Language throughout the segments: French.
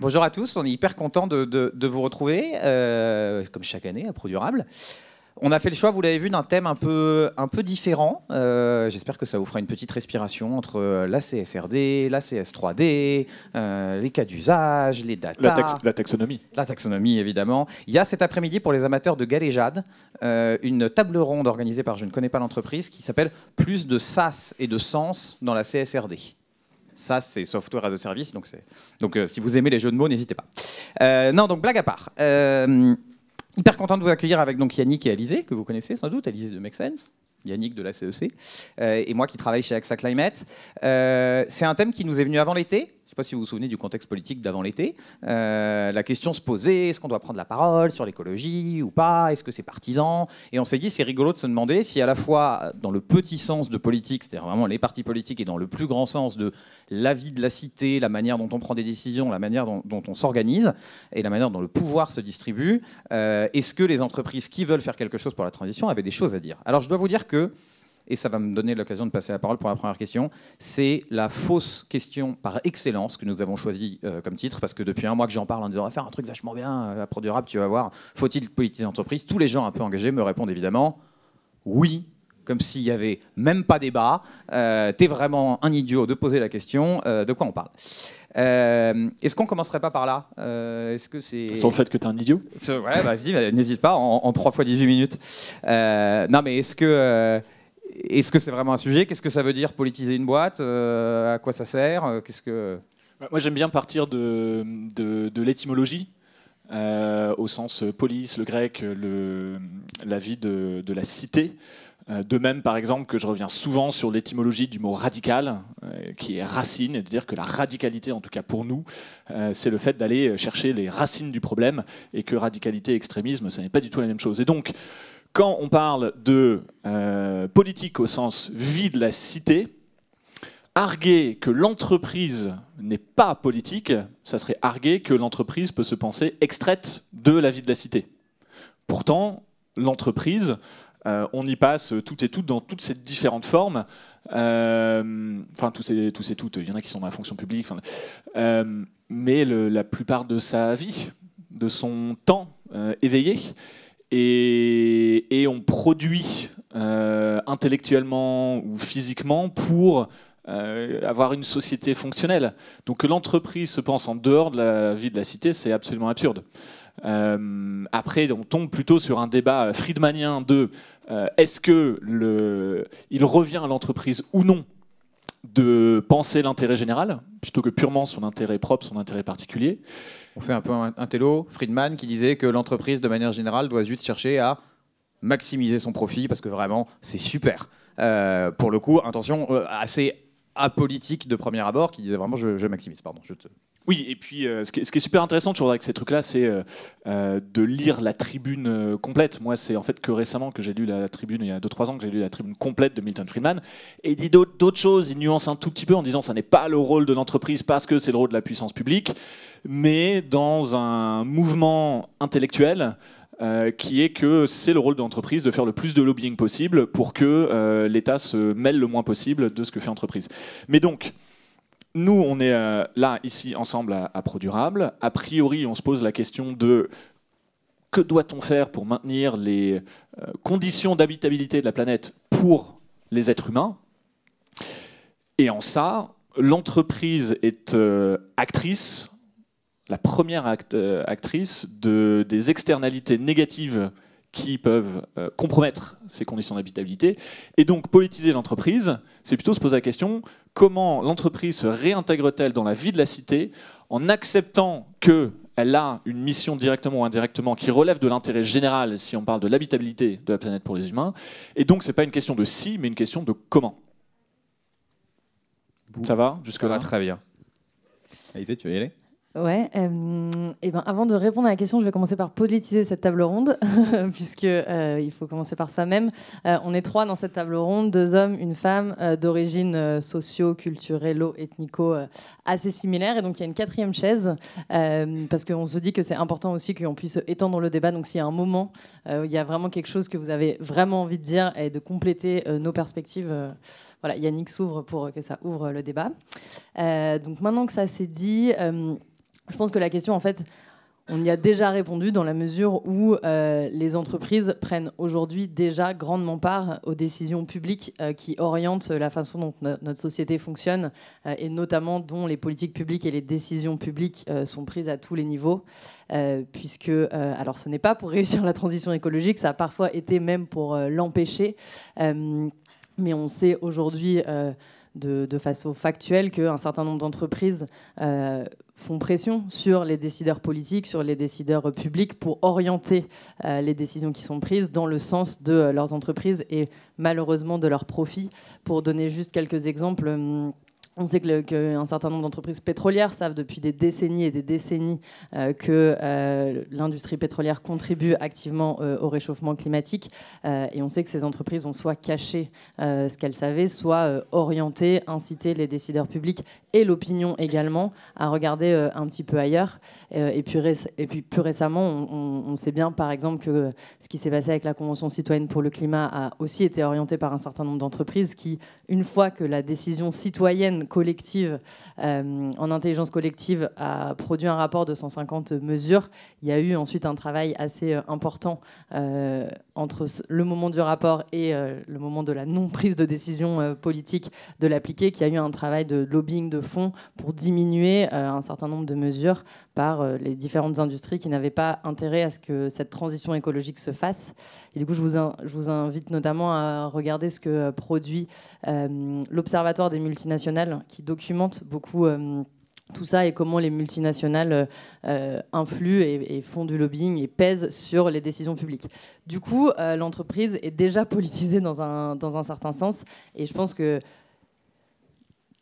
Bonjour à tous, on est hyper content de vous retrouver, comme chaque année à ProDurable. On a fait le choix, vous l'avez vu, d'un thème un peu différent. J'espère que ça vous fera une petite respiration entre la CSRD, la CS3D, les cas d'usage, les data. La taxonomie. La taxonomie, évidemment. Il y a cet après-midi, pour les amateurs de galéjade, une table ronde organisée par je ne connais pas l'entreprise qui s'appelle « Plus de SaaS et de sens dans la CSRD ». Ça, c'est Software as a Service, donc si vous aimez les jeux de mots, n'hésitez pas. Non, donc blague à part. Hyper content de vous accueillir avec donc Yannick et Alizé, que vous connaissez sans doute, Alizé de Make Sense, Yannick de la CEC, et moi qui travaille chez AXA Climate. C'est un thème qui nous est venu avant l'été. Je ne sais pas si vous vous souvenez du contexte politique d'avant l'été. La question se posait, est-ce qu'on doit prendre la parole sur l'écologie ou pas? Est-ce que c'est partisan? Et on s'est dit, c'est rigolo de se demander si à la fois, dans le petit sens de politique, c'est-à-dire vraiment les partis politiques, et dans le plus grand sens de la vie de la cité, la manière dont on prend des décisions, la manière dont on s'organise, et la manière dont le pouvoir se distribue, est-ce que les entreprises qui veulent faire quelque chose pour la transition avaient des choses à dire? Alors je dois vous dire que, et ça va me donner l'occasion de passer la parole pour la première question, c'est la fausse question par excellence que nous avons choisie comme titre, parce que depuis un mois que j'en parle en disant on va faire un truc vachement bien à ProDurable, tu vas voir, faut-il politiser l'entreprise? Tous les gens un peu engagés me répondent évidemment oui, comme s'il n'y avait même pas débat. T'es vraiment un idiot de poser la question, de quoi on parle? Est-ce qu'on commencerait pas par là? Est-ce que c'est... Sur le fait que t'es un idiot? Ouais, vas-y, n'hésite pas, en 3 fois 18 minutes. Non, mais est-ce que c'est vraiment un sujet? Qu'est-ce que ça veut dire politiser une boîte? À quoi ça sert? Moi, j'aime bien partir de l'étymologie, au sens polis, le grec, la vie de la cité. De même, par exemple, que je reviens souvent sur l'étymologie du mot radical, qui est racine, et de dire que la radicalité, en tout cas pour nous, c'est le fait d'aller chercher les racines du problème, et que radicalité et extrémisme, ça n'est pas du tout la même chose. Et donc, quand on parle de politique au sens vie de la cité, arguer que l'entreprise n'est pas politique, ça serait arguer que l'entreprise peut se penser extraite de la vie de la cité. Pourtant, l'entreprise, on y passe toutes et toutes dans toutes ces différentes formes. Enfin, tous et toutes, il y en a qui sont dans la fonction publique. Mais la plupart de sa vie, de son temps éveillé, et on produit intellectuellement ou physiquement pour avoir une société fonctionnelle. Donc que l'entreprise se pense en dehors de la vie de la cité, c'est absolument absurde. Après, on tombe plutôt sur un débat friedmanien de est-ce que il revient à l'entreprise ou non de penser l'intérêt général plutôt que purement son intérêt propre, son intérêt particulier. On fait un peu un télo, Friedman, qui disait que l'entreprise, de manière générale, doit juste chercher à maximiser son profit, parce que vraiment, c'est super. Pour le coup, intention assez apolitique de premier abord, qui disait vraiment je maximise. Pardon, Oui, et puis ce qui est super intéressant toujours avec ces trucs-là, c'est de lire la tribune complète. Moi, c'est en fait que récemment que j'ai lu la tribune, il y a 2-3 ans que j'ai lu la tribune complète de Milton Friedman, et il dit d'autres choses, il nuance un tout petit peu en disant ça n'est pas le rôle de l'entreprise parce que c'est le rôle de la puissance publique, mais dans un mouvement intellectuel qui est que c'est le rôle de l'entreprise de faire le plus de lobbying possible pour que l'État se mêle le moins possible de ce que fait l'entreprise. Mais donc, nous, on est là, ici, ensemble à ProDurable. A priori, on se pose la question de que doit-on faire pour maintenir les conditions d'habitabilité de la planète pour les êtres humains? Et en ça, l'entreprise est actrice, la première actrice des externalités négatives qui peuvent compromettre ces conditions d'habitabilité. Et donc, politiser l'entreprise, c'est plutôt se poser la question, comment l'entreprise se réintègre-t-elle dans la vie de la cité en acceptant qu'elle a une mission directement ou indirectement qui relève de l'intérêt général si on parle de l'habitabilité de la planète pour les humains. Et donc, ce n'est pas une question de si, mais une question de comment. Ça va jusque-là? Très bien. Alizé, tu veux y aller? Ouais, et ben avant de répondre à la question, je vais commencer par politiser cette table ronde, puisque il faut commencer par soi-même. On est 3 dans cette table ronde, 2 hommes, une femme, d'origine socio-culturello-ethnico assez similaire, et donc il y a une 4e chaise, parce qu'on se dit que c'est important aussi qu'on puisse étendre le débat. Donc s'il y a un moment, il y a vraiment quelque chose que vous avez vraiment envie de dire et de compléter nos perspectives. Voilà, Yannick s'ouvre pour que ça ouvre le débat. Donc maintenant que ça s'est dit, Je pense que la question, en fait, on y a déjà répondu dans la mesure où les entreprises prennent aujourd'hui déjà grandement part aux décisions publiques qui orientent la façon dont notre société fonctionne et notamment dont les politiques publiques et les décisions publiques sont prises à tous les niveaux. Puisque, alors ce n'est pas pour réussir la transition écologique, ça a parfois été même pour l'empêcher. Mais on sait aujourd'hui de façon factuelle qu'un certain nombre d'entreprises font pression sur les décideurs politiques, sur les décideurs publics pour orienter les décisions qui sont prises dans le sens de leurs entreprises et malheureusement de leurs profits. Pour donner juste quelques exemples, on sait qu'un certain nombre d'entreprises pétrolières savent depuis des décennies et des décennies que l'industrie pétrolière contribue activement au réchauffement climatique. Et on sait que ces entreprises ont soit caché ce qu'elles savaient, soit orienté, incité les décideurs publics et l'opinion également à regarder un petit peu ailleurs. Et puis plus récemment, on sait bien par exemple que ce qui s'est passé avec la Convention citoyenne pour le climat a aussi été orienté par un certain nombre d'entreprises qui, une fois que la décision citoyenne collective, en intelligence collective, a produit un rapport de 150 mesures. Il y a eu ensuite un travail assez important entre le moment du rapport et le moment de la non-prise de décision politique de l'appliquer, qui a eu un travail de lobbying de fond pour diminuer un certain nombre de mesures par les différentes industries qui n'avaient pas intérêt à ce que cette transition écologique se fasse. Et du coup, je vous invite notamment à regarder ce que produit l'Observatoire des multinationales, qui documente beaucoup tout ça et comment les multinationales influent et font du lobbying et pèsent sur les décisions publiques. Du coup, l'entreprise est déjà politisée dans un certain sens, et je pense qu'il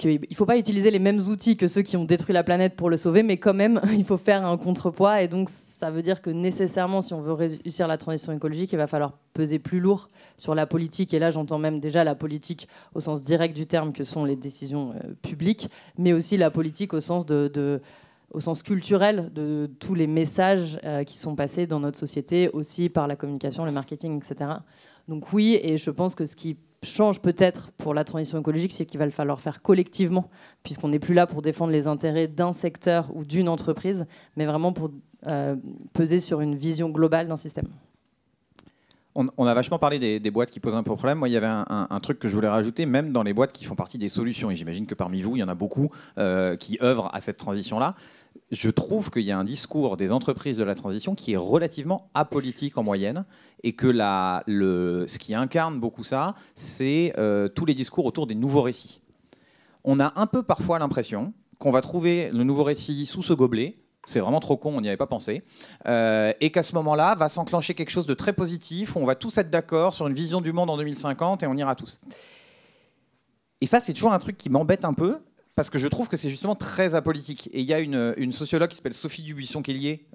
ne faut pas utiliser les mêmes outils que ceux qui ont détruit la planète pour le sauver, mais quand même, il faut faire un contrepoids. Et donc, ça veut dire que nécessairement, si on veut réussir la transition écologique, il va falloir peser plus lourd sur la politique. Et là, j'entends même déjà la politique au sens direct du terme, que sont les décisions publiques, mais aussi la politique au sens au sens culturel de tous les messages qui sont passés dans notre société, aussi par la communication, le marketing, etc. Donc oui, et je pense que ce qui change peut-être pour la transition écologique, c'est qu'il va le falloir faire collectivement, puisqu'on n'est plus là pour défendre les intérêts d'un secteur ou d'une entreprise, mais vraiment pour peser sur une vision globale d'un système. On a vachement parlé des boîtes qui posent un problème. Moi, il y avait un truc que je voulais rajouter, même dans les boîtes qui font partie des solutions, et j'imagine que parmi vous, il y en a beaucoup qui œuvrent à cette transition-là. Je trouve qu'il y a un discours des entreprises de la transition qui est relativement apolitique en moyenne, et que ce qui incarne beaucoup ça, c'est tous les discours autour des nouveaux récits. On a un peu parfois l'impression qu'on va trouver le nouveau récit sous ce gobelet. C'est vraiment trop con, on n'y avait pas pensé. Et qu'à ce moment-là, va s'enclencher quelque chose de très positif, où on va tous être d'accord sur une vision du monde en 2050 et on ira tous. Et ça, c'est toujours un truc qui m'embête un peu, parce que je trouve que c'est justement très apolitique. Et il y a une sociologue qui s'appelle Sophie Dubuisson-Kellier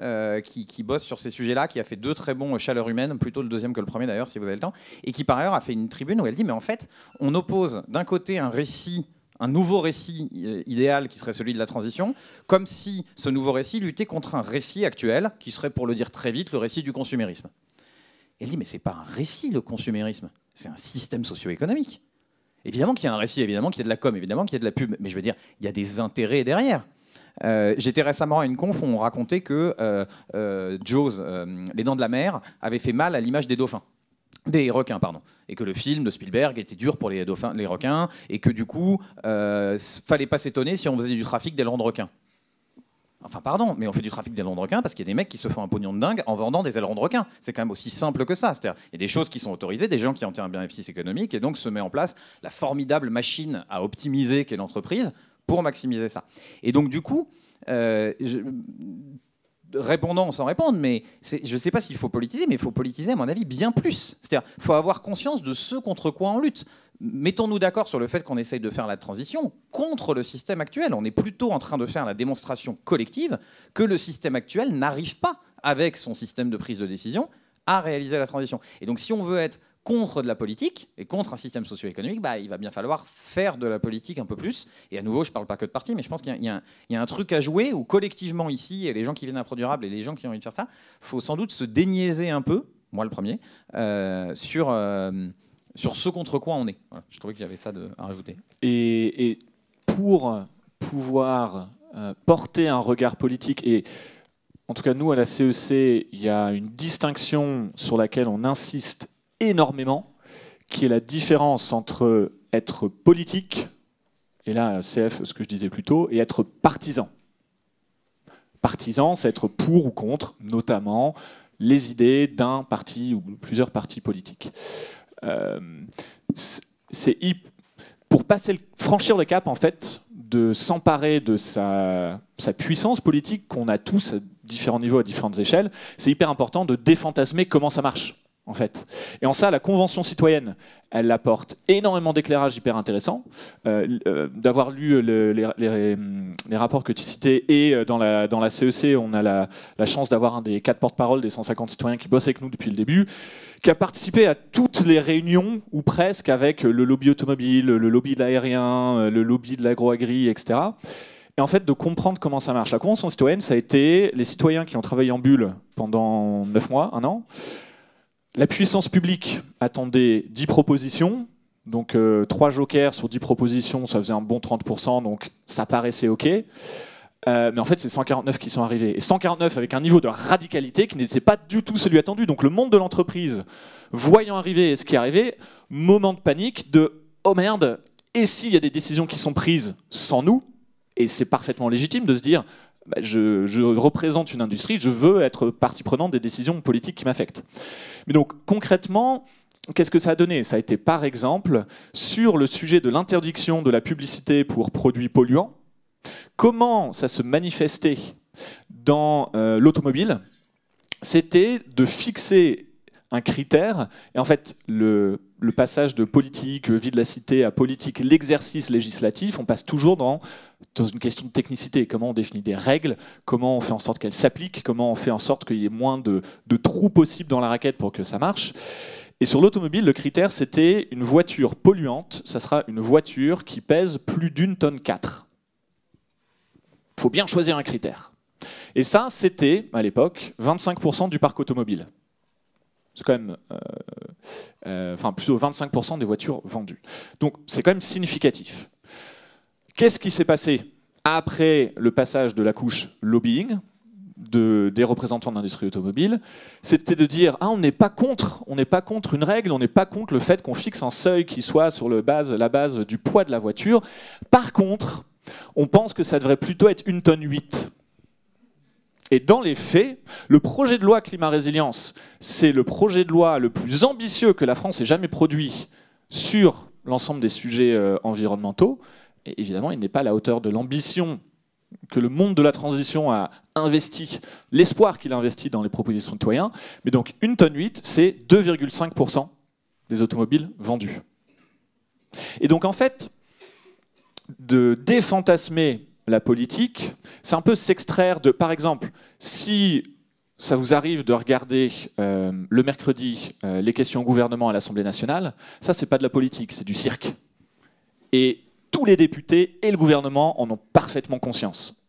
qui bosse sur ces sujets-là, qui a fait 2 très bons Chaleur humaine, plutôt le deuxième que le premier d'ailleurs, si vous avez le temps, et qui par ailleurs a fait une tribune où elle dit, mais en fait, on oppose d'un côté un nouveau récit idéal qui serait celui de la transition, comme si ce nouveau récit luttait contre un récit actuel, qui serait, pour le dire très vite, le récit du consumérisme. Elle dit, mais c'est pas un récit, le consumérisme, c'est un système socio-économique. Évidemment qu'il y a un récit, évidemment qu'il y a de la com, évidemment qu'il y a de la pub, mais je veux dire, il y a des intérêts derrière. J'étais récemment à une conf où on racontait que Jaws, Les Dents de la Mer, avait fait mal à l'image des requins, pardon, et que le film de Spielberg était dur pour les requins, et que du coup, fallait pas s'étonner si on faisait du trafic d'ailerons de requins. Enfin, pardon, mais on fait du trafic d'ailerons de requins parce qu'il y a des mecs qui se font un pognon de dingue en vendant des ailerons de requins. C'est quand même aussi simple que ça. C'est-à-dire, il y a des choses qui sont autorisées, des gens qui en tirent un bénéfice économique, et donc se met en place la formidable machine à optimiser qu'est l'entreprise pour maximiser ça. Et donc, du coup, répondant sans répondre, mais je ne sais pas s'il faut politiser, mais il faut politiser, à mon avis, bien plus. C'est-à-dire qu'il faut avoir conscience de ce contre quoi on lutte. Mettons-nous d'accord sur le fait qu'on essaye de faire la transition contre le système actuel. On est plutôt en train de faire la démonstration collective que le système actuel n'arrive pas, avec son système de prise de décision, à réaliser la transition. Et donc, si on veut être contre de la politique et contre un système socio-économique, il va bien falloir faire de la politique un peu plus. Et à nouveau, je ne parle pas que de parti, mais je pense qu'il y a un truc à jouer où collectivement ici, et les gens qui viennent à Produrable et les gens qui ont envie de faire ça, il faut sans doute se déniaiser un peu, moi le premier, sur ce contre quoi on est. Voilà, je trouvais que j'avais ça à rajouter. Et pour pouvoir porter un regard politique. Et en tout cas, nous, à la CEC, il y a une distinction sur laquelle on insiste énormément, qui est la différence entre être politique, et là, CF, ce que je disais plus tôt, et être partisan. Partisan, c'est être pour ou contre, notamment, les idées d'un parti ou plusieurs partis politiques. Pour franchir le cap, en fait, de s'emparer de sa puissance politique qu'on a tous à différents niveaux, à différentes échelles, c'est hyper important de défantasmer comment ça marche, en fait. Et en ça, la Convention citoyenne, elle apporte énormément d'éclairage hyper intéressant. D'avoir lu les rapports que tu citais, et dans la CEC, on a la chance d'avoir un des 4 porte-parole des 150 citoyens qui bossent avec nous depuis le début, qui a participé à toutes les réunions, ou presque, avec le lobby automobile, le lobby de l'aérien, le lobby de l'agro-agri, etc. Et en fait, de comprendre comment ça marche. La Convention citoyenne, ça a été les citoyens qui ont travaillé en bulle pendant 9 mois, 1 an. La puissance publique attendait 10 propositions, donc 3 jokers sur 10 propositions, ça faisait un bon 30%, donc ça paraissait OK. Mais en fait, c'est 149 qui sont arrivés. Et 149 avec un niveau de radicalité qui n'était pas du tout celui attendu. Donc le monde de l'entreprise, voyant arriver ce qui est arrivé, moment de panique de « oh merde, et s'il y a des décisions qui sont prises sans nous ?» Et c'est parfaitement légitime de se dire bah, je représente une industrie, je veux être partie prenante des décisions politiques qui m'affectent. Mais donc concrètement, qu'est-ce que ça a donné? Ça a été par exemple sur le sujet de l'interdiction de la publicité pour produits polluants. Comment ça se manifestait dans l'automobile? C'était de fixer un critère, et en fait le passage de politique, vie de la cité, à politique, l'exercice législatif, on passe toujours dans une question de technicité. Comment on définit des règles, comment on fait en sorte qu'elles s'appliquent, comment on fait en sorte qu'il y ait moins de trous possibles dans la raquette pour que ça marche. Et sur l'automobile, le critère, c'était une voiture polluante, ça sera une voiture qui pèse plus d'1,4 tonne. Il faut bien choisir un critère. Et ça, c'était, à l'époque, 25% du parc automobile. C'est quand même, enfin plutôt 25% des voitures vendues. Donc c'est quand même significatif. Qu'est-ce qui s'est passé après le passage de la couche lobbying des représentants de l'industrie automobile? C'était de dire ah, on n'est pas contre une règle, on n'est pas contre le fait qu'on fixe un seuil qui soit sur la base du poids de la voiture. Par contre, on pense que ça devrait plutôt être 1,8 tonne. Et dans les faits, le projet de loi climat-résilience, c'est le projet de loi le plus ambitieux que la France ait jamais produit sur l'ensemble des sujets environnementaux. Et évidemment, il n'est pas à la hauteur de l'ambition que le monde de la transition a investi, l'espoir qu'il a investi dans les propositions de citoyens. Mais donc 1,8 tonne, c'est 2,5% des automobiles vendues. Et donc en fait, de défantasmer la politique, c'est un peu s'extraire de, par exemple, si ça vous arrive de regarder le mercredi les questions au gouvernement à l'Assemblée nationale, ça c'est pas de la politique, c'est du cirque. Et tous les députés et le gouvernement en ont parfaitement conscience.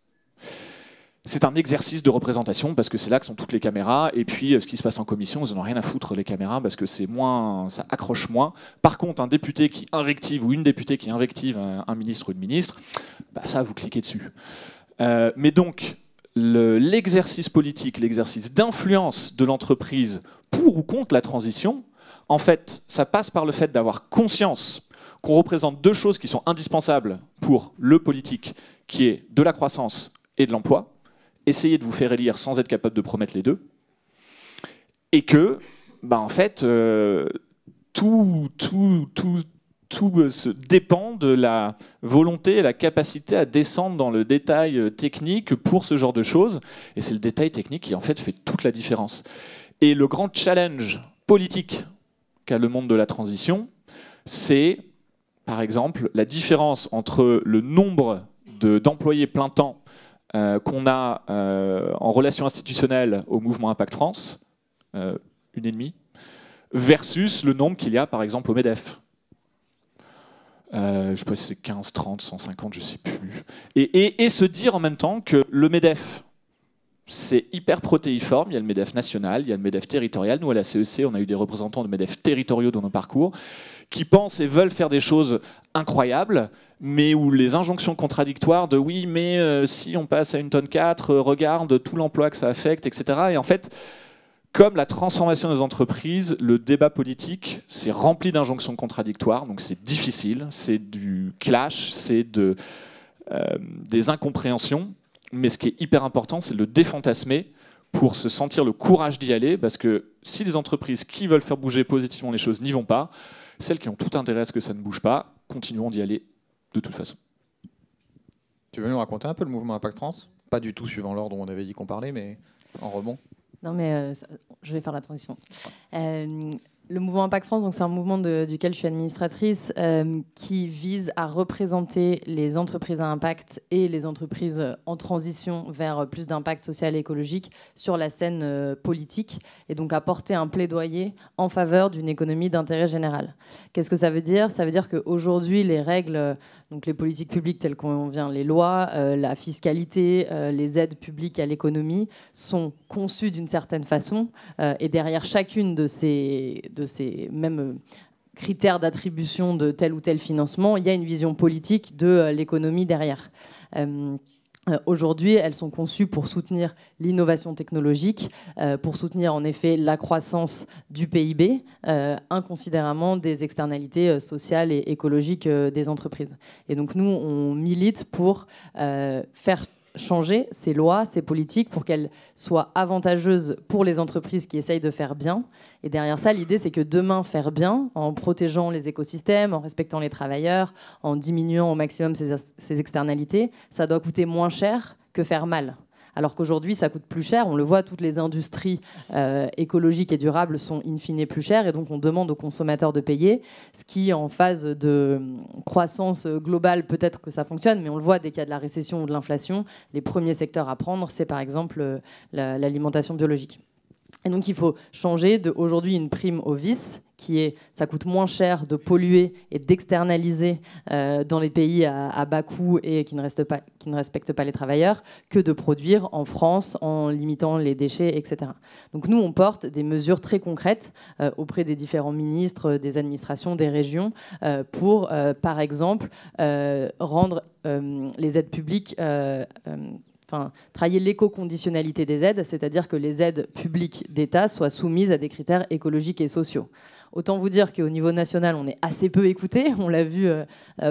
C'est un exercice de représentation parce que c'est là que sont toutes les caméras, et puis ce qui se passe en commission, ils n'en ont rien à foutre les caméras parce que c'est moins, ça accroche moins. Par contre, un député qui invective ou une députée qui invective un ministre ou une ministre, bah ça vous cliquez dessus. Mais donc l'exercice politique, l'exercice d'influence de l'entreprise pour ou contre la transition, en fait, ça passe par le fait d'avoir conscience qu'on représente 2 choses qui sont indispensables pour le politique, qui est de la croissance et de l'emploi. Essayez de vous faire élire sans être capable de promettre les 2. Et que, bah en fait, tout dépend de la volonté et la capacité à descendre dans le détail technique pour ce genre de choses. Et c'est le détail technique qui, en fait toute la différence. Et le grand challenge politique qu'a le monde de la transition, c'est, par exemple, la différence entre le nombre d'employés plein temps qu'on a en relation institutionnelle au mouvement Impact France, 1,5, versus le nombre qu'il y a par exemple au MEDEF. Je ne sais pas si c'est 15, 30, 150, je ne sais plus. Et se dire en même temps que le MEDEF, c'est hyper protéiforme. Il y a le MEDEF national, il y a le MEDEF territorial. Nous, à la CEC, on a eu des représentants de MEDEF territoriaux dans nos parcours qui pensent et veulent faire des choses incroyables, mais où les injonctions contradictoires de oui, mais si on passe à 1,4 tonne, regarde tout l'emploi que ça affecte, etc. Et en fait, comme la transformation des entreprises, le débat politique, c'est rempli d'injonctions contradictoires, donc c'est difficile, c'est du clash, c'est des incompréhensions. Mais ce qui est hyper important, c'est de le défantasmer pour se sentir le courage d'y aller, parce que si les entreprises qui veulent faire bouger positivement les choses n'y vont pas, celles qui ont tout intérêt à ce que ça ne bouge pas, continueront d'y aller de toute façon. Tu veux nous raconter un peu le mouvement Impact France? Pas du tout suivant l'ordre où on avait dit qu'on parlait, mais en rebond. Non, mais je vais faire la transition. Le mouvement Impact France, c'est un mouvement duquel je suis administratrice qui vise à représenter les entreprises à impact et les entreprises en transition vers plus d'impact social et écologique sur la scène politique, et donc à porter un plaidoyer en faveur d'une économie d'intérêt général. Qu'est-ce que ça veut dire? Ça veut dire qu'aujourd'hui, les règles, donc les politiques publiques telles qu'on vient, les lois, la fiscalité, les aides publiques à l'économie sont conçues d'une certaine façon, et derrière chacune de ces mêmes critères d'attribution de tel ou tel financement, il y a une vision politique de l'économie derrière. Aujourd'hui, elles sont conçues pour soutenir l'innovation technologique, pour soutenir en effet la croissance du PIB, inconsidérément des externalités sociales et écologiques des entreprises. Et donc nous, on milite pour faire changer ces lois, ces politiques, pour qu'elles soient avantageuses pour les entreprises qui essayent de faire bien. Et derrière ça, l'idée, c'est que demain, faire bien, en protégeant les écosystèmes, en respectant les travailleurs, en diminuant au maximum ces externalités, ça doit coûter moins cher que faire mal. Alors qu'aujourd'hui, ça coûte plus cher. On le voit, toutes les industries écologiques et durables sont in fine plus chères. Et donc, on demande aux consommateurs de payer. Ce qui, en phase de croissance globale, peut-être que ça fonctionne. Mais on le voit, dès qu'il y a de la récession ou de l'inflation, les premiers secteurs à prendre, c'est par exemple l'alimentation biologique. Et donc, il faut changer de, aujourd'hui, une prime au vice, qui est, ça coûte moins cher de polluer et d'externaliser dans les pays à bas coût et qui ne respectent pas les travailleurs, que de produire en France en limitant les déchets, etc. Donc nous, on porte des mesures très concrètes auprès des différents ministres, des administrations, des régions, pour, par exemple, rendre les aides publiques... travailler l'éco-conditionnalité des aides, c'est-à-dire que les aides publiques d'État soient soumises à des critères écologiques et sociaux. Autant vous dire qu'au niveau national, on est assez peu écouté. On l'a vu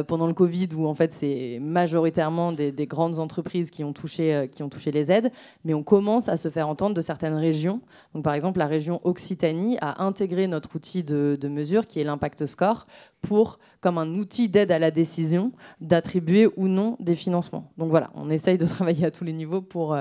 pendant le Covid, où en fait c'est majoritairement des grandes entreprises qui ont touché les aides, mais on commence à se faire entendre de certaines régions. Donc, par exemple, la région Occitanie a intégré notre outil de mesure, qui est l'Impact Score, comme un outil d'aide à la décision, d'attribuer ou non des financements. Donc voilà, on essaye de travailler à tous les niveaux pour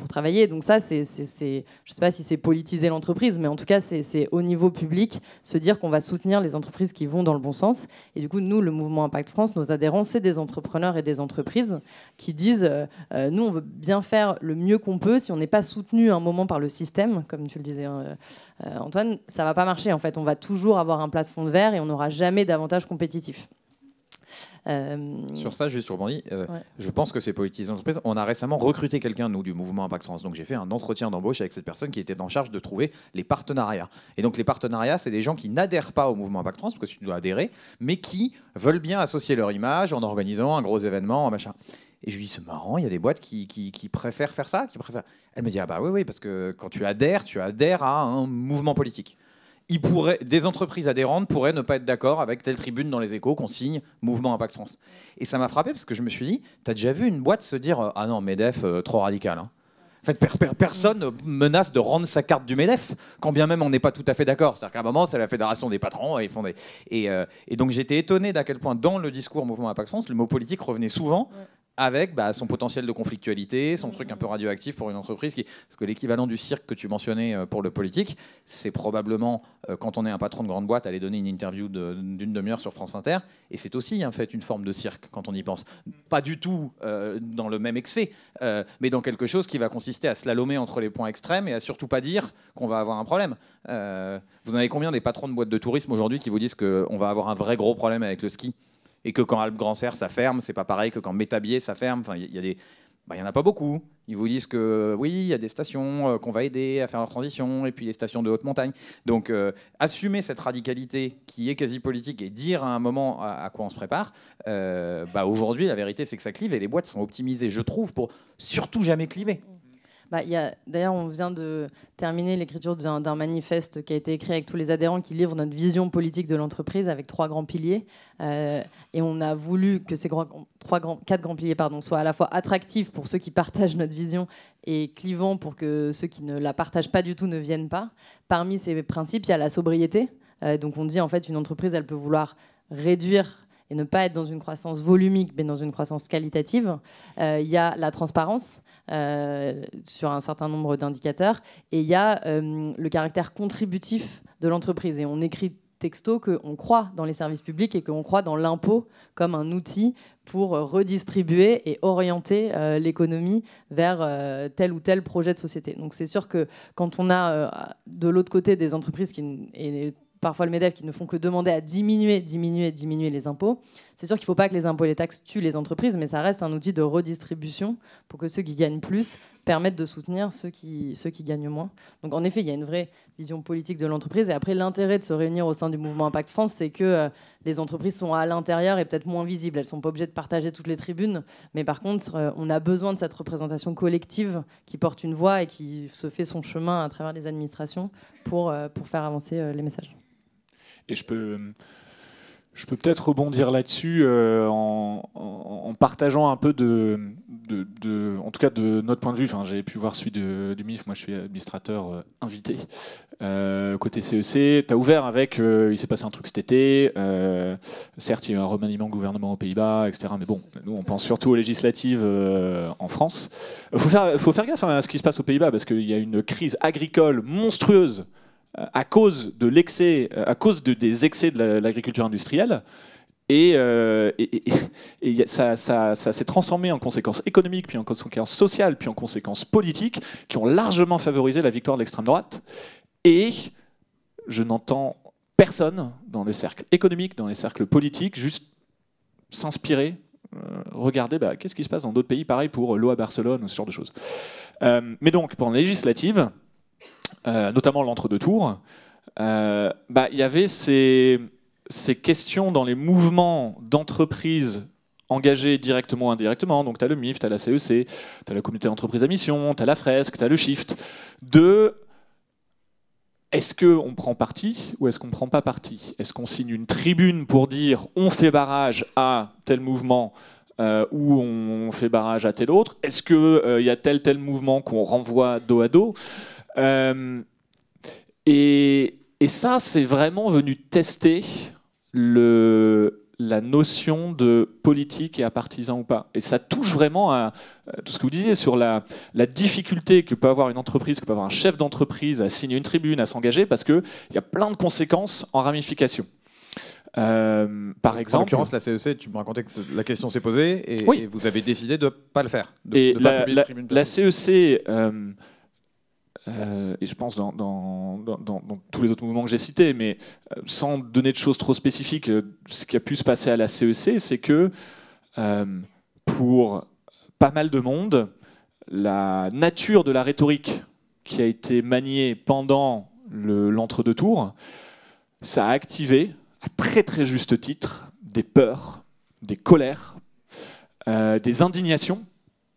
travailler. Donc ça, je ne sais pas si c'est politiser l'entreprise, mais en tout cas, c'est au niveau public, se dire qu'on va soutenir les entreprises qui vont dans le bon sens. Et du coup, nous, le mouvement Impact France, nos adhérents, c'est des entrepreneurs et des entreprises qui disent nous, on veut bien faire le mieux qu'on peut. Si on n'est pas soutenu à un moment par le système, comme tu le disais, Antoine, ça ne va pas marcher. En fait, on va toujours avoir un plafond de verre et on n'aura jamais d'avantage compétitif. Sur ça, juste rebondis, ouais. je pense que c'est politiser l'entreprise. On a récemment recruté quelqu'un, nous, du mouvement Impact France. Donc j'ai fait un entretien d'embauche avec cette personne qui était en charge de trouver les partenariats. Et donc les partenariats, c'est des gens qui n'adhèrent pas au mouvement Impact France, parce que tu dois adhérer, mais qui veulent bien associer leur image en organisant un gros événement, machin. Et je lui dis, c'est marrant, il y a des boîtes qui préfèrent faire ça, qui préfèrent... Elle me dit, ah bah oui, parce que quand tu adhères à un mouvement politique. Des entreprises adhérentes pourraient ne pas être d'accord avec telle tribune dans les Échos qu'on signe Mouvement Impact France. Et ça m'a frappé parce que je me suis dit, t'as déjà vu une boîte se dire ah non, MEDEF, trop radical. Hein. En fait, personne menace de rendre sa carte du MEDEF, quand bien même on n'est pas tout à fait d'accord. C'est-à-dire qu'à un moment, c'est la fédération des patrons. Et donc j'étais étonné d'à quel point dans le discours Mouvement Impact France, le mot politique revenait souvent. Ouais. Avec son potentiel de conflictualité, son truc un peu radioactif pour une entreprise. Parce que l'équivalent du cirque que tu mentionnais pour le politique, c'est probablement, quand on est un patron de grande boîte, aller donner une interview d'une demi-heure sur France Inter. Et c'est aussi en fait une forme de cirque quand on y pense. Pas du tout dans le même excès, mais dans quelque chose qui va consister à slalomer entre les points extrêmes et à surtout pas dire qu'on va avoir un problème. Vous en avez combien des patrons de boîtes de tourisme aujourd'hui qui vous disent qu'on va avoir un vrai gros problème avec le ski ? Et que quand Alpe Grand Serre, ça ferme, c'est pas pareil que quand Métabier, ça ferme. Enfin, il y a des... il n'y en a pas beaucoup. Ils vous disent que oui, il y a des stations qu'on va aider à faire leur transition, et puis les stations de haute montagne. Donc, assumer cette radicalité qui est quasi politique et dire à un moment à quoi on se prépare, aujourd'hui, la vérité, c'est que ça clive et les boîtes sont optimisées, je trouve, pour surtout jamais cliver. D'ailleurs, on vient de terminer l'écriture d'un manifeste qui a été écrit avec tous les adhérents qui livrent notre vision politique de l'entreprise avec 3 grands piliers. Et on a voulu que ces 4 grands piliers soient à la fois attractifs pour ceux qui partagent notre vision et clivants pour que ceux qui ne la partagent pas du tout ne viennent pas. Parmi ces principes, il y a la sobriété. Donc on dit en fait une entreprise, elle peut vouloir réduire et ne pas être dans une croissance volumique, mais dans une croissance qualitative. Il y a la transparence. Sur un certain nombre d'indicateurs. Et il y a le caractère contributif de l'entreprise. Et on écrit texto qu'on croit dans les services publics et qu'on croit dans l'impôt comme un outil pour redistribuer et orienter l'économie vers tel ou tel projet de société. Donc c'est sûr que quand on a de l'autre côté des entreprises et parfois le MEDEF qui ne font que demander à diminuer les impôts. C'est sûr qu'il ne faut pas que les impôts et les taxes tuent les entreprises, mais ça reste un outil de redistribution pour que ceux qui gagnent plus permettent de soutenir ceux qui gagnent moins. Donc en effet, il y a une vraie vision politique de l'entreprise. Et après, l'intérêt de se réunir au sein du mouvement Impact France, c'est que les entreprises sont à l'intérieur et peut-être moins visibles. Elles ne sont pas obligées de partager toutes les tribunes. Mais par contre, on a besoin de cette représentation collective qui porte une voix et qui se fait son chemin à travers les administrations pour faire avancer les messages. Et je peux peut-être rebondir là-dessus en partageant un peu en tout cas de notre point de vue. Enfin, j'ai pu voir celui du MIF. Moi, je suis administrateur invité côté CEC. Tu as ouvert avec. Il s'est passé un truc cet été. Certes, il y a eu un remaniement de gouvernement aux Pays-Bas, etc. Mais bon, nous, on pense surtout aux législatives en France. Faut faire gaffe à ce qui se passe aux Pays-Bas parce qu'il y a une crise agricole monstrueuse. À cause des excès de l'agriculture industrielle, et ça s'est transformé en conséquences économiques, puis en conséquences sociales, puis en conséquences politiques, qui ont largement favorisé la victoire de l'extrême droite. Et je n'entends personne dans le cercle économique, dans les cercles politiques, juste s'inspirer, regarder qu'est-ce qui se passe dans d'autres pays, pareil pour l'eau à Barcelone, ou ce genre de choses. Mais donc, pendant les législatives, notamment l'entre-deux tours, il y avait ces questions dans les mouvements d'entreprises engagées directement ou indirectement. Donc tu as le MIF, tu as la CEC, tu as la communauté d'entreprise à mission, tu as la Fresque, tu as le Shift, est-ce qu'on prend parti ou est-ce qu'on ne prend pas parti? Est-ce qu'on signe une tribune pour dire on fait barrage à tel mouvement ou on fait barrage à tel autre? Est-ce qu'il y a tel mouvement qu'on renvoie dos à dos? Et ça, c'est vraiment venu tester la notion de politique et à partisan ou pas. Et ça touche vraiment à tout ce que vous disiez sur la difficulté que peut avoir une entreprise, que peut avoir un chef d'entreprise à signer une tribune, à s'engager, parce qu'il y a plein de conséquences en ramification. Par exemple, en l'occurrence, la CEC, tu me racontais que la question s'est posée et, oui. et vous avez décidé de ne pas le faire. La CEC... et je pense dans tous les autres mouvements que j'ai cités, mais sans donner de choses trop spécifiques, ce qui a pu se passer à la CEC, c'est que pour pas mal de monde, la nature de la rhétorique qui a été maniée pendant l'entre-deux tours, ça a activé, à très très juste titre, des peurs, des colères, des indignations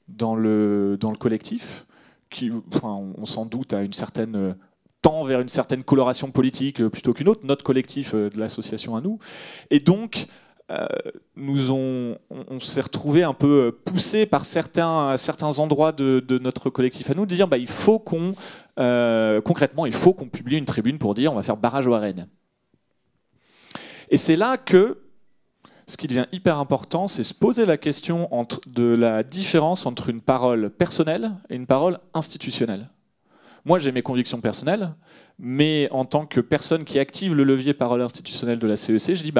dans le collectif, qui, on s'en doute, a une certaine tend vers une certaine coloration politique plutôt qu'une autre, notre collectif de l'association à nous. Et donc, on s'est retrouvé un peu poussé par certains endroits de notre collectif à nous, de dire il faut concrètement, il faut qu'on publie une tribune pour dire on va faire barrage au RN. Et c'est là que ce qui devient hyper important, c'est se poser la question de la différence entre une parole personnelle et une parole institutionnelle. Moi, j'ai mes convictions personnelles, mais en tant que personne qui active le levier parole institutionnelle de la CEC, je dis